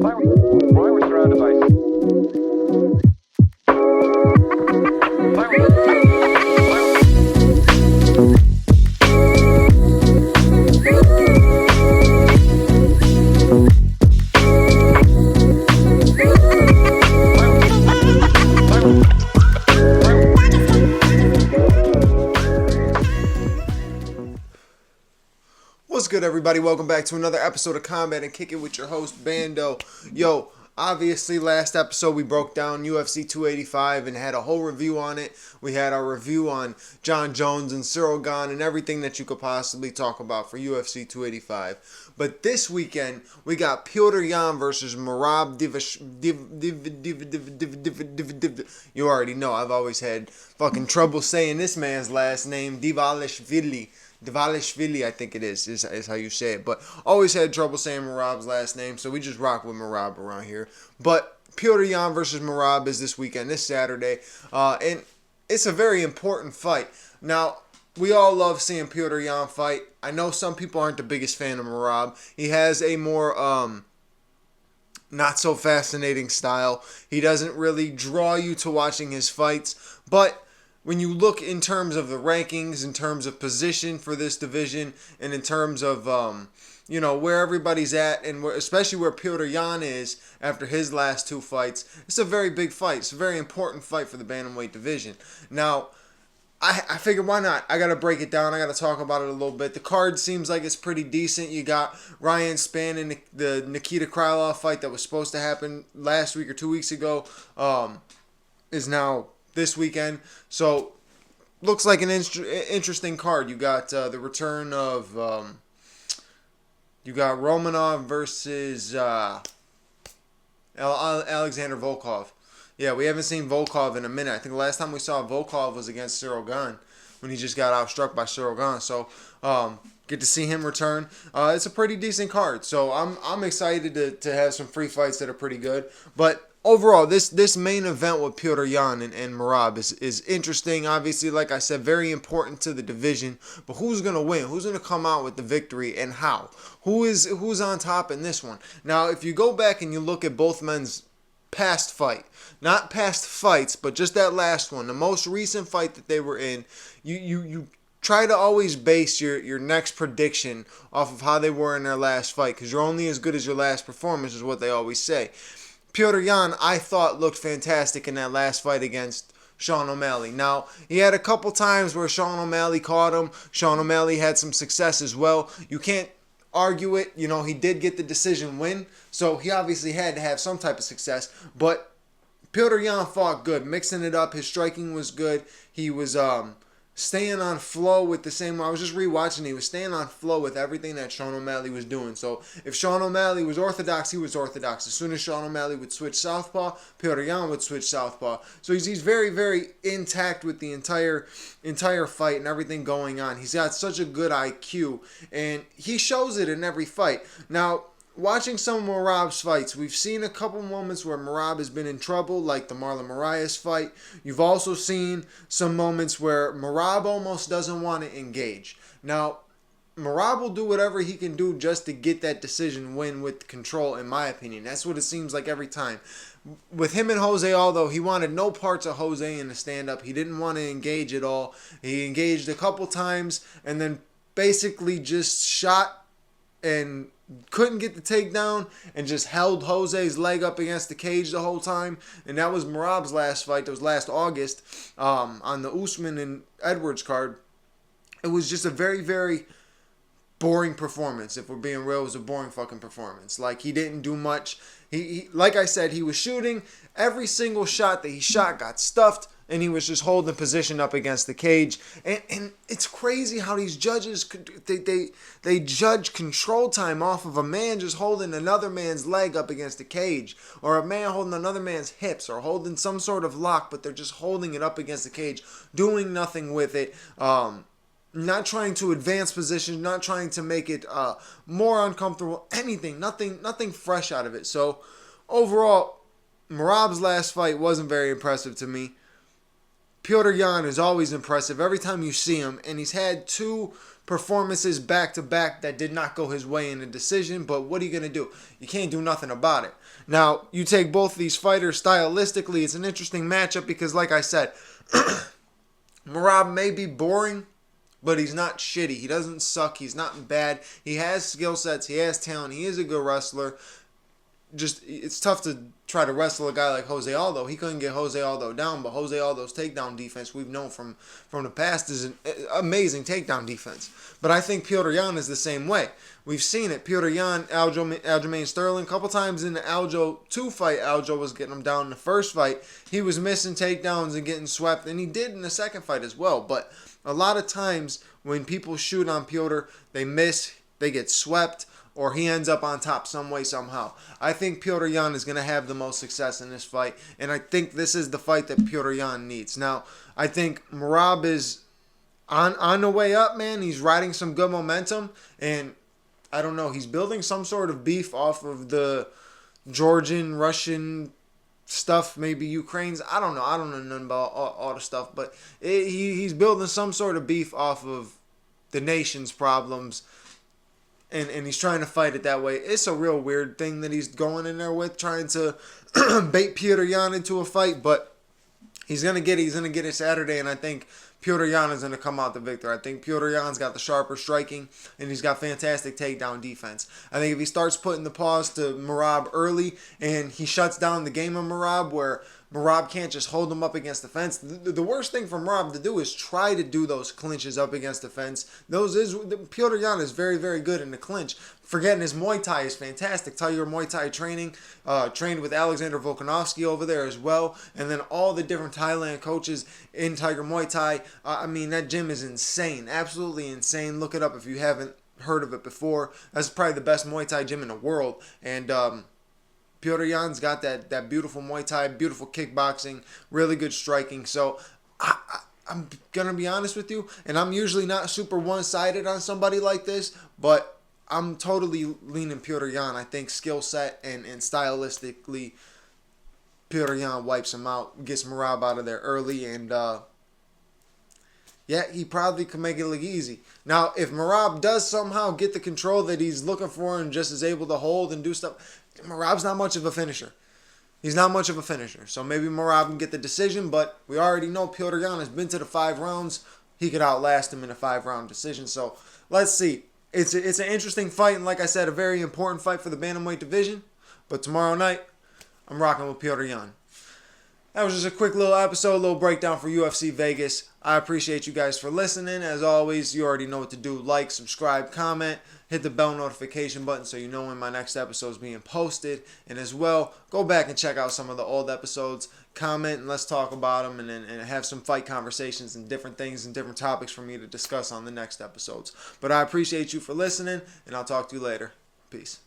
Why we're surrounded by. What's good, everybody? Welcome back to another episode of Combat and Kick It with your host, Bando. Yo, obviously, last episode we broke down UFC 285 and had a whole review on it. We had our review on John Jones and Cyril Gane and everything that you could possibly talk about for UFC 285. But this weekend, we got Petr Yan versus Merab You already know, I've always had fucking trouble saying this man's last name, Dvalishvili, I think it is how you say it. But always had trouble saying Merab's last name, so we just rock with Merab around here. But Petr Yan versus Merab is this weekend, this Saturday. And it's a very important fight. Now, we all love seeing Petr Yan fight. I know some people aren't the biggest fan of Merab. He has a more not so fascinating style. He doesn't really draw you to watching his fights. But when you look in terms of the rankings, in terms of position for this division, and in terms of where everybody's at, and especially where Petr Yan is after his last two fights, it's a very big fight. It's a very important fight for the bantamweight division. Now, I figured, why not? I got to break it down. I got to talk about it a little bit. The card seems like it's pretty decent. You got Ryan Spann and the Nikita Krylov fight that was supposed to happen last week or 2 weeks ago is now this weekend. So, looks like an interesting card. You got the return of you got Romanov versus Alexander Volkov. Yeah, we haven't seen Volkov in a minute. I think the last time we saw Volkov was against Cyril Gane when he just got outstruck by Cyril Gane. So, get to see him return. It's a pretty decent card. So, I'm excited to have some free fights that are pretty good. But overall, this main event with Petr Yan and Merab is interesting. Obviously, like I said, very important to the division. But who's going to win? Who's going to come out with the victory and how? Who's on top in this one? Now, if you go back and you look at both men's past fight, not past fights, but just that last one, the most recent fight that they were in, you try to always base your next prediction off of how they were in their last fight, because you're only as good as your last performance, is what they always say. Petr Yan, I thought, looked fantastic in that last fight against Sean O'Malley. Now, he had a couple times where Sean O'Malley caught him. Sean O'Malley had some success as well. You can't argue it. You know, he did get the decision win, so he obviously had to have some type of success. But Petr Yan fought good, mixing it up. His striking was good. He was staying on flow with the same. I was just rewatching. He was staying on flow with everything that Sean O'Malley was doing. So if Sean O'Malley was orthodox, he was orthodox. As soon as Sean O'Malley would switch southpaw, Petr Yan would switch southpaw. So he's very, very intact with the entire fight and everything going on. He's got such a good IQ, and he shows it in every fight. Now, watching some of Merab's fights, we've seen a couple moments where Merab has been in trouble, like the Marlon Moraes fight. You've also seen some moments where Merab almost doesn't want to engage. Now, Merab will do whatever he can do just to get that decision win with control, in my opinion. That's what it seems like every time. With him and Jose Aldo, he wanted no parts of Jose in the stand-up. He didn't want to engage at all. He engaged a couple times and then basically just shot and couldn't get the takedown and just held Jose's leg up against the cage the whole time. And that was Merab's last fight. That was last August on the Usman and Edwards card. It was just a very, very boring performance. If we're being real, it was a boring fucking performance. Like, he didn't do much. He like I said, he was shooting. Every single shot that he shot got stuffed, and he was just holding position up against the cage. And it's crazy how these judges, they judge control time off of a man just holding another man's leg up against the cage, or a man holding another man's hips, or holding some sort of lock, but they're just holding it up against the cage, doing nothing with it. Not trying to advance positions, not trying to make it more uncomfortable, anything, nothing fresh out of it. So overall, Merab's last fight wasn't very impressive to me. Petr Yan is always impressive every time you see him, and he's had 2 performances back to back that did not go his way in a decision, but what are you going to do? You can't do nothing about it. Now, you take both these fighters stylistically, it's an interesting matchup because, like I said, Merab may be boring, but he's not shitty. He doesn't suck. He's not bad. He has skill sets. He has talent. He is a good wrestler. Just, it's tough to try to wrestle a guy like Jose Aldo. He couldn't get Jose Aldo down, but Jose Aldo's takedown defense, we've known from the past, is an amazing takedown defense. But I think Petr Yan is the same way. We've seen it. Petr Yan, Aljamain Sterling, a couple times in the Aljo 2 fight, Aljo was getting him down in the first fight. He was missing takedowns and getting swept, and he did in the second fight as well. But a lot of times when people shoot on Petr, they miss, they get swept, or he ends up on top some way, somehow. I think Petr Yan is going to have the most success in this fight, and I think this is the fight that Petr Yan needs. Now, I think Merab is on the way up, man. He's riding some good momentum, and I don't know, he's building some sort of beef off of the Georgian, Russian stuff, maybe Ukraine's. I don't know nothing about all the stuff, but he's building some sort of beef off of the nation's problems. And he's trying to fight it that way. It's a real weird thing that he's going in there with, trying to bait Petr Yan into a fight. But he's gonna get it Saturday, and I think Petr Yan is gonna come out the victor. I think Petr Yan's got the sharper striking, and he's got fantastic takedown defense. I think if he starts putting the pause to Merab early, and he shuts down the game of Merab, where Merab can't just hold him up against the fence. The worst thing for Merab to do is try to do those clinches up against the fence. Petr Yan is very, very good in the clinch. Forgetting his Muay Thai is fantastic. Tiger Muay Thai training, trained with Alexander Volkanovski over there as well, and then all the different Thailand coaches in Tiger Muay Thai. I mean, that gym is insane, absolutely insane. Look it up if you haven't heard of it before. That's probably the best Muay Thai gym in the world, and Petr Yan's got that beautiful Muay Thai, beautiful kickboxing, really good striking. So I'm going to be honest with you, and I'm usually not super one-sided on somebody like this, but I'm totally leaning Petr Yan. I think skill set and stylistically, Petr Yan wipes him out, gets Merab out of there early, and yeah, he probably could make it look easy. Now, if Merab does somehow get the control that he's looking for and just is able to hold and do stuff, Merab's not much of a finisher. He's not much of a finisher. So maybe Merab can get the decision, but we already know Petr Yan has been to the 5 rounds. He could outlast him in a 5-round decision. So let's see. It's an interesting fight, and like I said, a very important fight for the bantamweight division. But tomorrow night, I'm rocking with Petr Yan. That was just a quick little episode, a little breakdown for UFC Vegas. I appreciate you guys for listening. As always, you already know what to do. Like, subscribe, comment, hit the bell notification button so you know when my next episode is being posted. And as well, go back and check out some of the old episodes. Comment and let's talk about them and have some fight conversations and different things and different topics for me to discuss on the next episodes. But I appreciate you for listening, and I'll talk to you later. Peace.